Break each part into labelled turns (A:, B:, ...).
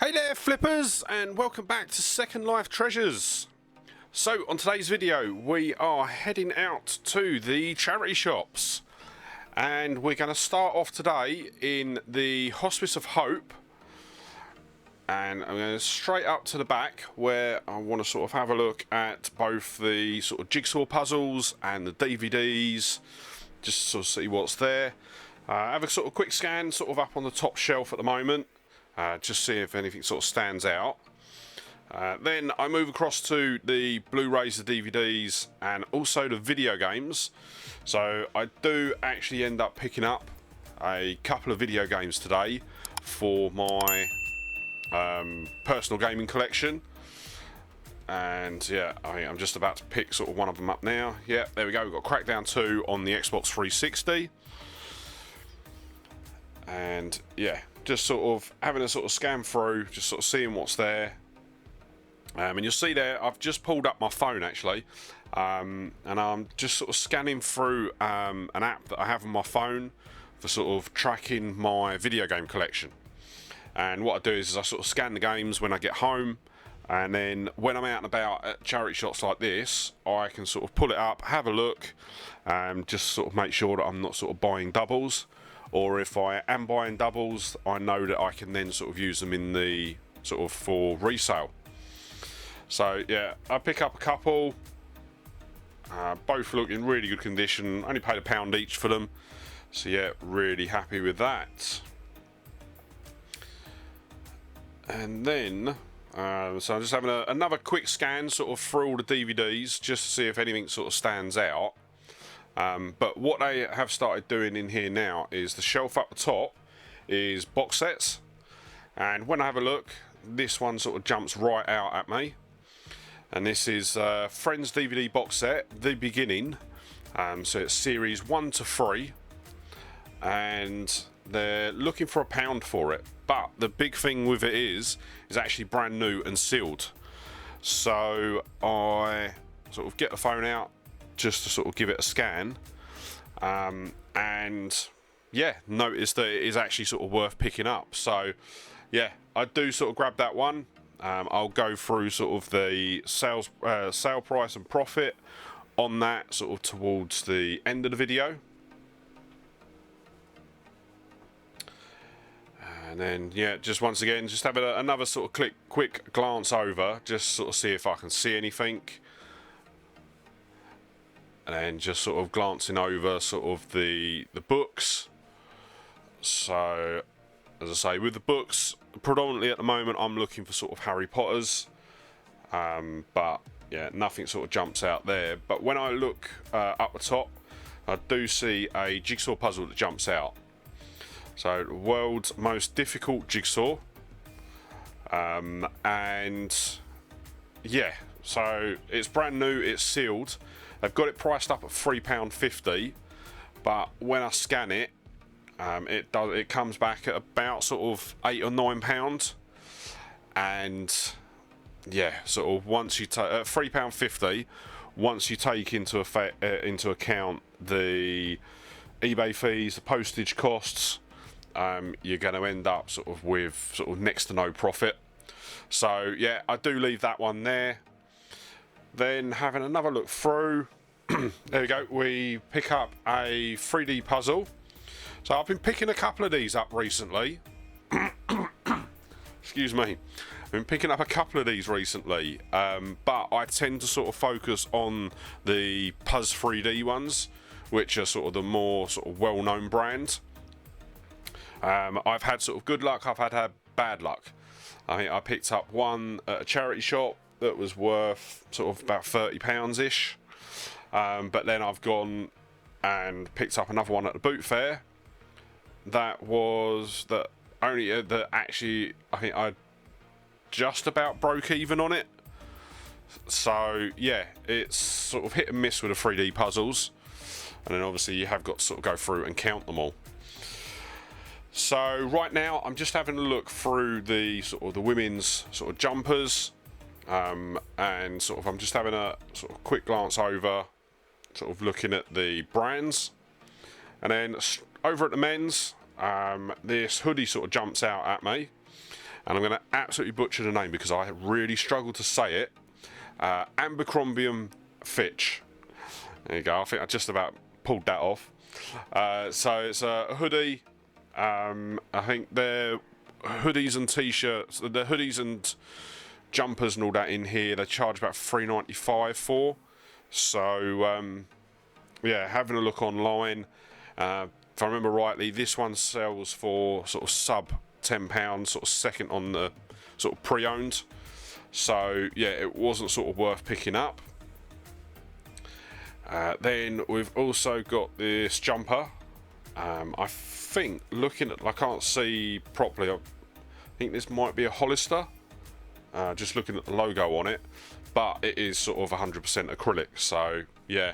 A: Hey there flippers, and welcome back to Second Life Treasures. So on today's video we are heading out to the charity shops, and we're going to start off today in the Hospice of Hope, and I'm going straight up to the back where I want to sort of have a look at both the sort of jigsaw puzzles and the DVDs, just to sort of see what's there. Have a sort of quick scan sort of up on the top shelf at the moment. Just see if anything sort of stands out. Then I move across to the Blu-rays, the DVDs, and also the video games. So I do actually end up picking up a couple of video games today for my personal gaming collection. And yeah, I'm just about to pick sort of one of them up now. Yeah, there we go. We've got Crackdown 2 on the Xbox 360. And yeah, just sort of having a sort of scan through, just sort of seeing what's there. And you'll see there, I've just pulled up my phone actually, and I'm just sort of scanning through an app that I have on my phone for sort of tracking my video game collection. And what I do is I sort of scan the games when I get home, and then when I'm out and about at charity shops like this, I can sort of pull it up, have a look, just sort of make sure that I'm not sort of buying doubles. Or if I am buying doubles, I know that I can then sort of use them in the sort of for resale. So yeah, I pick up a couple. Both look in really good condition. Only paid £1 each for them. So yeah, really happy with that. And then, so I'm just having another quick scan sort of through all the DVDs just to see if anything sort of stands out. But what they have started doing in here now is the shelf up the top is box sets, and when I have a look, this one sort of jumps right out at me, and this is Friends DVD box set, The Beginning. So it's series 1 to 3, and they're looking for £1 for it, but the big thing with it is actually brand new and sealed. So I sort of get the phone out just to sort of give it a scan, and yeah, notice that it is actually sort of worth picking up. So yeah, I do sort of grab that one. I'll go through sort of the sale price and profit on that sort of towards the end of the video. And then yeah, just once again, just have another sort of quick glance over, just sort of see if I can see anything. And then just sort of glancing over sort of the books. So as I say, with the books, predominantly at the moment I'm looking for sort of Harry Potters, but yeah, nothing sort of jumps out there. But when I look up the top, I do see a jigsaw puzzle that jumps out. So the world's most difficult jigsaw, and yeah, so it's brand new, it's sealed. They've got it priced up at £3.50, but when I scan it, it comes back at about sort of £8 or £9, and yeah, sort of once you take £3.50, once you take into account the eBay fees, the postage costs, you're going to end up sort of with sort of next to no profit. So yeah, I do leave that one there. Then having another look through, there we go, we pick up a 3D puzzle. So I've been picking a couple of these up recently. Excuse me. I've been picking up a couple of these recently, but I tend to sort of focus on the Puzz 3D ones, which are sort of the more sort of well-known brand. I've had sort of good luck, I've had bad luck. I think I picked up one at a charity shop that was worth sort of about £30-ish, but then I've gone and picked up another one at the boot fair that was actually I think I just about broke even on it. So yeah, it's sort of hit and miss with the 3D puzzles, and then obviously you have got to sort of go through and count them all. So right now I'm just having a look through the sort of the women's sort of jumpers. And sort of I'm just having a sort of quick glance over, sort of looking at the brands, and then over at the men's, this hoodie sort of jumps out at me, and I'm going to absolutely butcher the name because I really struggle to say it. Abercrombie Fitch. There you go. I think I just about pulled that off. So it's a hoodie. I think they're hoodies and t-shirts. The hoodies and jumpers and all that in here. They charge about $3.95 for. So yeah, having a look online. If I remember rightly, this one sells for sort of sub £10, sort of second on the sort of pre-owned. So yeah, it wasn't sort of worth picking up. Then we've also got this jumper. I think looking at, I can't see properly. I think this might be a Hollister. Just looking at the logo on it, but it is sort of 100% acrylic. So yeah.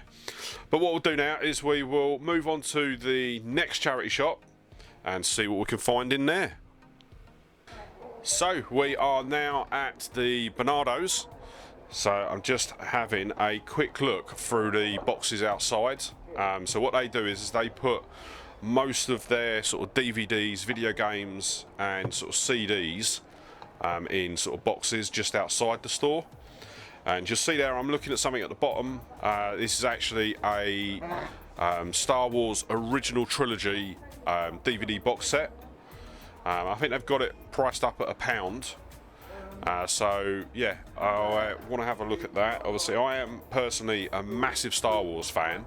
A: But what we'll do now is we will move on to the next charity shop and see what we can find in there. So we are now at the Bernardo's. So I'm just having a quick look through the boxes outside. So what they do is they put most of their sort of DVDs, video games and sort of CDs in sort of boxes just outside the store. And you'll see there I'm looking at something at the bottom. This is actually a Star Wars original trilogy DVD box set. I think they've got it priced up at £1. So yeah, I want to have a look at that. Obviously I am personally a massive Star Wars fan,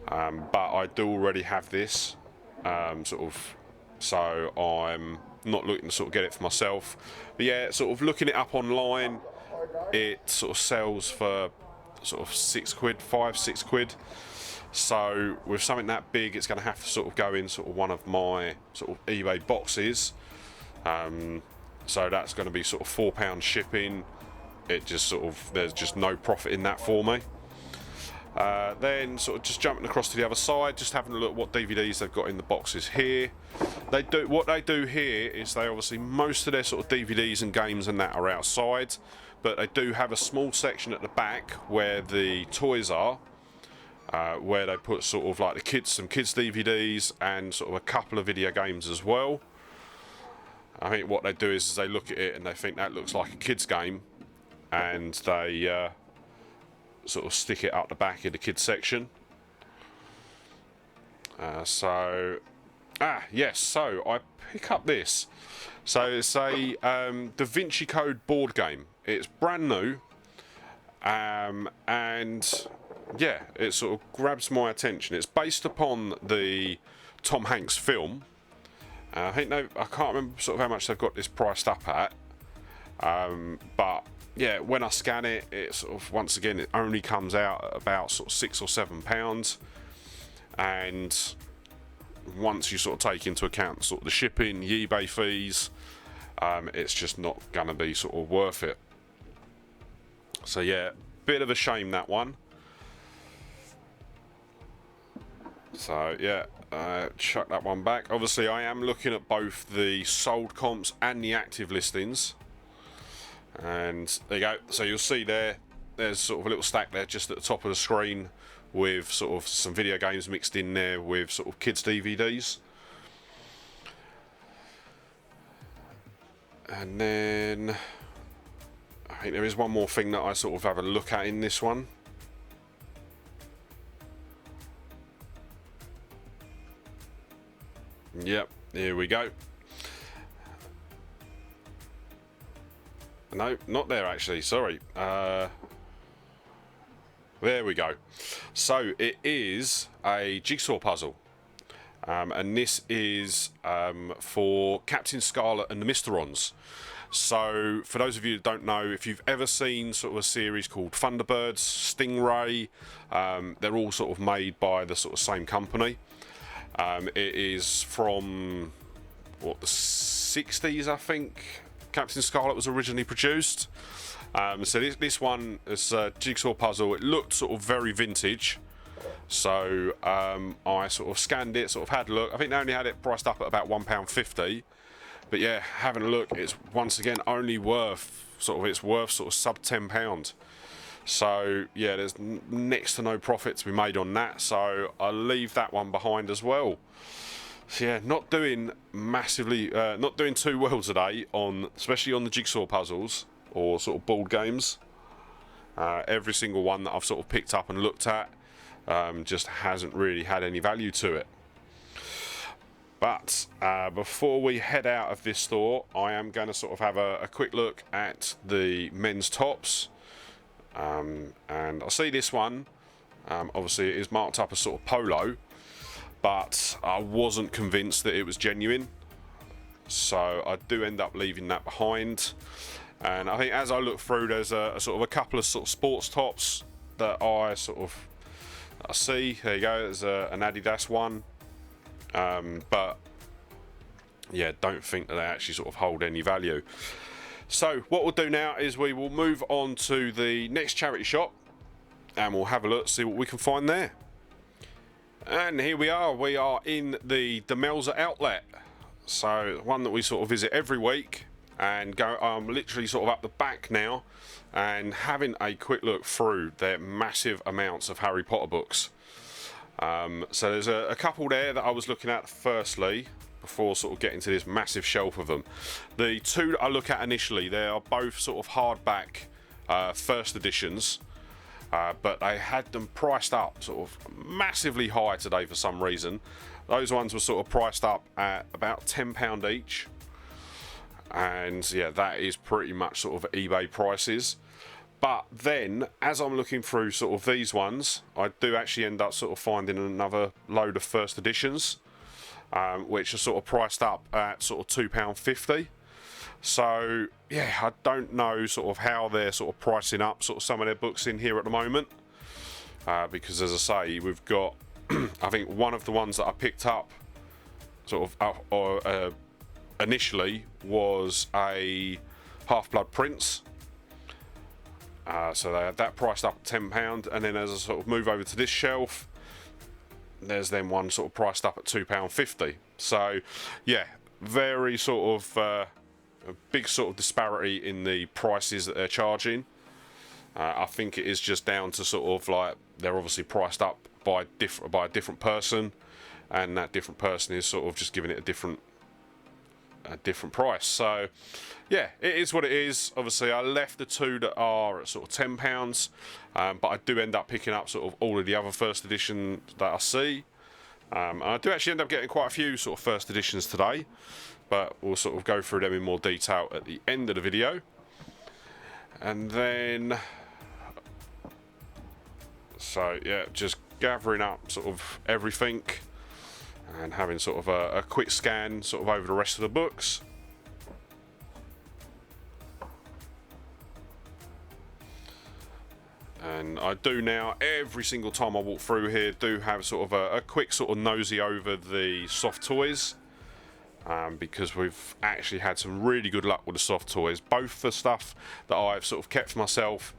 A: but I do already have this sort of, so I'm not looking to sort of get it for myself. But yeah, sort of looking it up online, it sort of sells for sort of £6, so with something that big it's going to have to sort of go in sort of one of my sort of eBay boxes. So that's going to be sort of £4 shipping. It just sort of, there's just no profit in that for me. Then sort of just jumping across to the other side, just having a look at what DVDs they've got in the boxes here. What they do here is they obviously, most of their sort of DVDs and games and that are outside, but they do have a small section at the back where the toys are, where they put sort of like some kids DVDs and sort of a couple of video games as well. I think what they do is they look at it and they think that looks like a kid's game, and they sort of stick it up the back in the kids section. Yes, so I pick up this. So it's a Da Vinci Code board game. It's brand new, and yeah, it sort of grabs my attention. It's based upon the Tom Hanks film. I think I can't remember sort of how much they've got this priced up at, but yeah, when I scan it, it sort of, once again, it only comes out at about sort of £6 or £7, and once you sort of take into account sort of the shipping, the eBay fees, it's just not gonna be sort of worth it. So yeah, bit of a shame, that one. So yeah, chuck that one back. Obviously I am looking at both the sold comps and the active listings, and there you go. So you'll see there's sort of a little stack there just at the top of the screen with sort of some video games mixed in there with sort of kids DVDs. And then I think there is one more thing that I sort of have a look at in this one. Yep, here we go. No, not there actually, sorry. There we go. So it is a jigsaw puzzle. And this is for Captain Scarlet and the Mysterons. So for those of you that don't know, if you've ever seen sort of a series called Thunderbirds, Stingray, they're all sort of made by the sort of same company. It is from what, the 60s, I think Captain Scarlet was originally produced. So this one is a jigsaw puzzle. It looked sort of very vintage, so I sort of scanned it, sort of had a look. I think they only had it priced up at about £1.50, but yeah, having a look, it's once again only worth sort of sub £10. So yeah, there's next to no profit to be made on that, so I'll leave that one behind as well. So yeah, not doing massively, not doing too well today on, especially on the jigsaw puzzles or sort of board games. Every single one that I've sort of picked up and looked at just hasn't really had any value to it. But before we head out of this store, I am going to sort of have a quick look at the men's tops. And I see this one, obviously it is marked up as sort of polo, but I wasn't convinced that it was genuine. So I do end up leaving that behind. And I think as I look through, there's a sort of a couple of sort of sports tops that I see. There you go, there's an Adidas one. But yeah, don't think that they actually sort of hold any value. So what we'll do now is we will move on to the next charity shop and we'll have a look, see what we can find there. And here we are in the Demelza outlet. So one that we sort of visit every week and go, I'm literally sort of up the back now and having a quick look through their massive amounts of Harry Potter books. So there's a couple there that I was looking at firstly before sort of getting to this massive shelf of them. The two that I look at initially, they are both sort of hardback first editions, but they had them priced up sort of massively high today for some reason. Those ones were sort of priced up at about £10 each, and yeah, that is pretty much sort of eBay prices. But then, as I'm looking through sort of these ones, I do actually end up sort of finding another load of first editions, which are sort of priced up at sort of £2.50. So yeah, I don't know sort of how they're sort of pricing up sort of some of their books in here at the moment, because as I say, we've got I think one of the ones that I picked up sort of initially was a Half-Blood Prince. So they had that priced up at £10, and then as I sort of move over to this shelf, there's then one sort of priced up at £2.50. So yeah, very sort of a big sort of disparity in the prices that they're charging. I think it is just down to sort of like they're obviously priced up by a different person, and that different person is sort of just giving it a different price. So yeah, it is what it is. Obviously I left the two that are at sort of £10, but I do end up picking up sort of all of the other first edition that I see. I do actually end up getting quite a few sort of first editions today, but we'll sort of go through them in more detail at the end of the video. And then so yeah, just gathering up sort of everything and having sort of a quick scan sort of over the rest of the books. And I do now, every single time I walk through here, do have sort of a quick sort of nosy over the soft toys, because we've actually had some really good luck with the soft toys, both for stuff that I've sort of kept for myself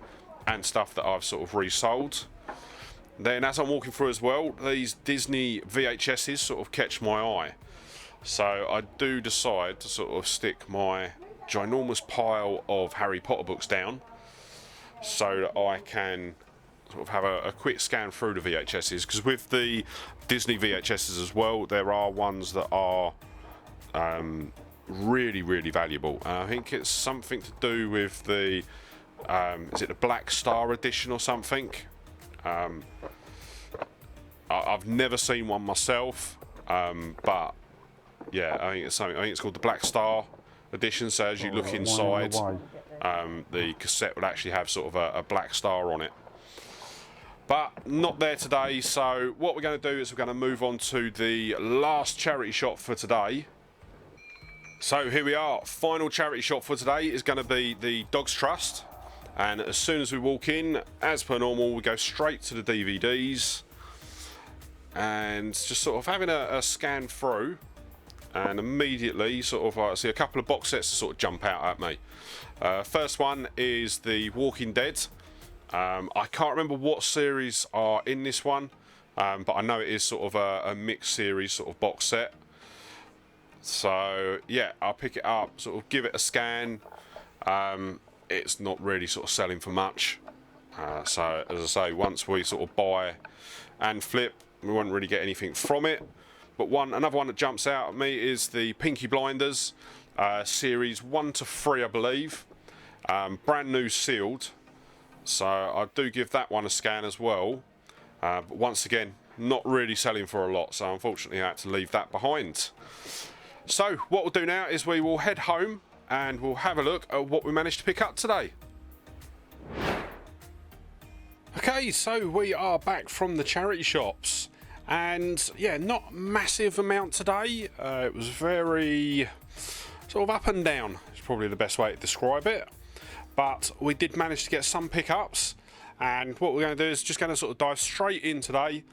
A: and stuff that I've sort of resold. Then as I'm walking through as well, these Disney VHSs sort of catch my eye. So I do decide to sort of stick my ginormous pile of Harry Potter books down so that I can sort of have a quick scan through the VHSs, because with the Disney VHSs as well, there are ones that are really, really valuable. I think it's something to do with the is it the Black Star edition or something? I've never seen one myself, but yeah, I think it's something. I think it's called the Black Star edition. So as you look inside, the cassette would actually have sort of a black star on it. But not there today. So what we're going to do is we're going to move on to the last charity shop for today. So here we are. Final charity shop for today is going to be the Dogs Trust. And as soon as we walk in, as per normal, we go straight to the DVDs and just sort of having a scan through, and immediately sort of I see a couple of box sets sort of jump out at me. First one is the Walking Dead. I can't remember what series are in this one, but I know it is sort of a mixed series sort of box set. So yeah, I'll pick it up, sort of give it a scan. It's not really sort of selling for much, so as I say, once we sort of buy and flip, we won't really get anything from it, but another one that jumps out at me is the Pinky Blinders, series 1 to 3, I believe. Brand new sealed, so I do give that one a scan as well. But once again, not really selling for a lot, so unfortunately I had to leave that behind. So what we'll do now is we will head home and we'll have a look at what we managed to pick up today. Okay, so we are back from the charity shops, and yeah, not massive amount today. It was very sort of up and down, is probably the best way to describe it, but we did manage to get some pickups, and what we're going to do is just going to sort of dive straight in today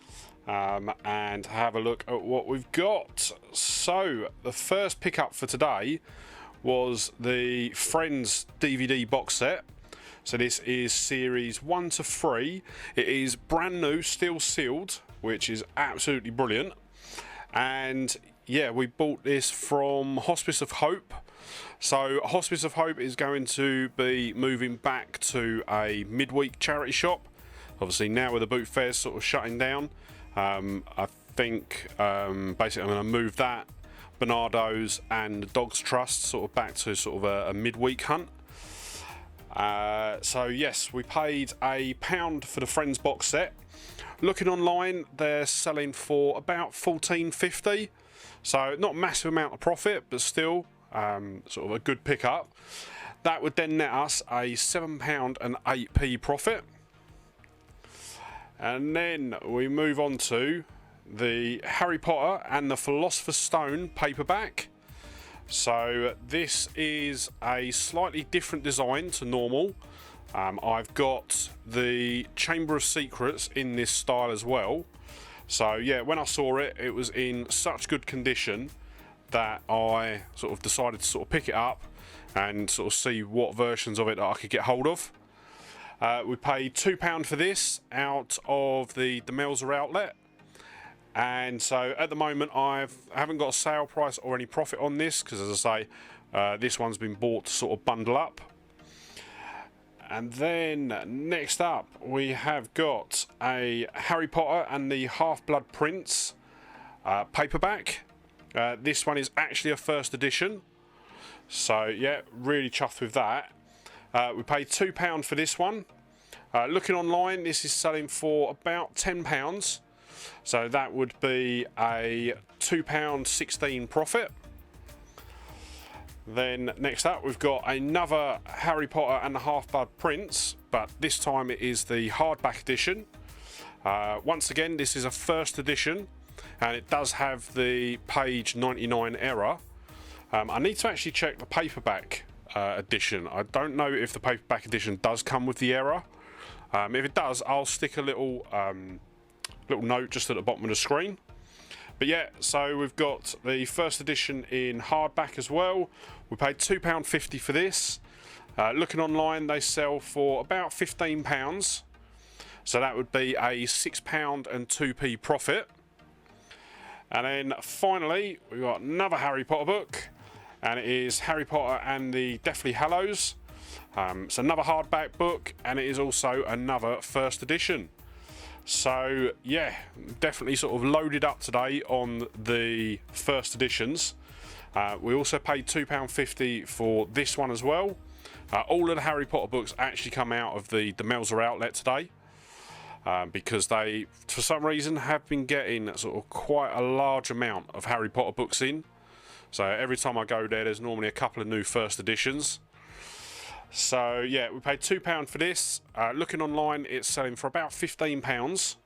A: and have a look at what we've got. So the first pickup for today was the Friends DVD box set. So this is series 1 to 3. It is brand new, still sealed, which is absolutely brilliant. And yeah, we bought this from Hospice of Hope. So Hospice of Hope is going to be moving back to a midweek charity shop. Obviously now with the boot fairs sort of shutting down, I think basically I'm going to move that, Bernardo's and the Dogs Trust sort of back to sort of a midweek hunt. So yes, we paid £1 for the Friends box set. Looking online, they're selling for about $14.50, so not a massive amount of profit, but still sort of a good pickup. That would then net us a £7 and 8p profit. And then we move on to the Harry Potter and the Philosopher's Stone paperback. So this is a slightly different design to normal. I've got the Chamber of Secrets in this style as well. So yeah, when I saw it, it was in such good condition that I sort of decided to sort of pick it up and sort of see what versions of it that I could get hold of. We paid £2 for this out of the Demelza outlet. And so at the moment I haven't got a sale price or any profit on this, because as I say, this one's been bought to sort of bundle up. And then next up we have got a Harry Potter and the Half-Blood Prince paperback. This one is actually a first edition, so yeah, really chuffed with that. We paid £2 for this one. Looking online, this is selling for about £10. So that would be a £2.16 profit. Then next up we've got another Harry Potter and the Half-Blood Prince, but this time it is the hardback edition. Once again, this is a first edition, and it does have the page 99 error. I need to actually check the paperback edition. I don't know if the paperback edition does come with the error. If it does, I'll stick a little note just at the bottom of the screen. But yeah, so we've got the first edition in hardback as well. We paid £2.50 for this. Looking online, they sell for about £15, so that would be a £6 and 2p profit. And then finally we've got another Harry Potter book, and it is Harry Potter and the Deathly Hallows. It's another hardback book, and it is also another first edition. So yeah, definitely sort of loaded up today on the first editions. We also paid £2.50 for this one as well. All of the Harry Potter books actually come out of the Demelza outlet today, because they, for some reason, have been getting sort of quite a large amount of Harry Potter books in. So every time I go there, there's normally a couple of new first editions. So yeah, we paid £2 for this. Looking online, it's selling for about £15.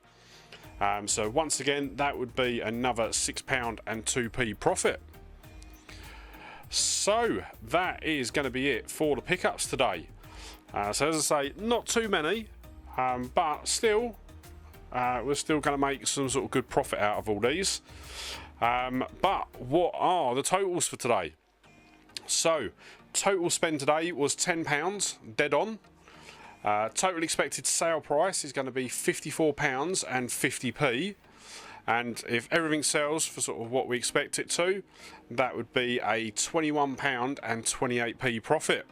A: So once again, that would be another £6 and 2p profit. So that is going to be it for the pickups today. So as I say, not too many, but still, we're still going to make some sort of good profit out of all these. But what are the totals for today? So total spend today was £10, dead on. Total expected sale price is going to be £54 and 50p, and if everything sells for sort of what we expect it to, that would be a £21 and 28p profit.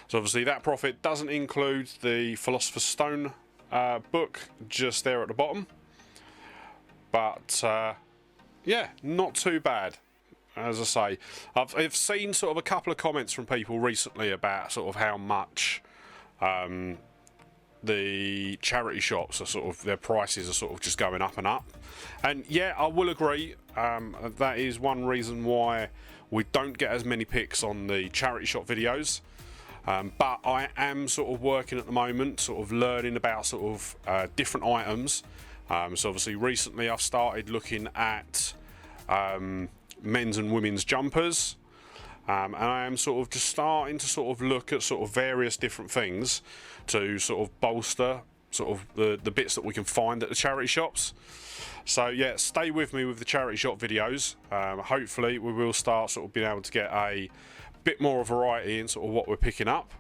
A: So obviously that profit doesn't include the Philosopher's Stone book just there at the bottom, but yeah, not too bad. As I say, I've seen sort of a couple of comments from people recently about sort of how much the charity shops are sort of, their prices are sort of just going up and up. And yeah, I will agree. That is one reason why we don't get as many picks on the charity shop videos. But I am sort of working at the moment, sort of learning about sort of different items. So obviously recently I've started looking at men's and women's jumpers. And I am sort of just starting to sort of look at sort of various different things to sort of bolster sort of the bits that we can find at the charity shops. So yeah, stay with me with the charity shop videos. Hopefully we will start sort of being able to get a bit more variety in sort of what we're picking up.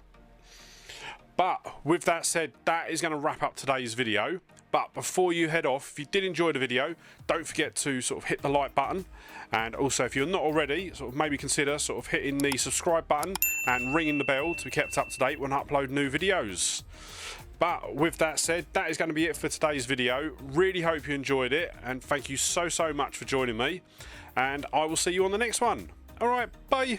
A: But with that said, that is going to wrap up today's video. But before you head off, if you did enjoy the video, don't forget to sort of hit the like button. And also, if you're not already, sort of maybe consider sort of hitting the subscribe button and ringing the bell to be kept up to date when I upload new videos. But with that said, that is going to be it for today's video. Really hope you enjoyed it, and thank you so much for joining me. And I will see you on the next one. Alright, bye.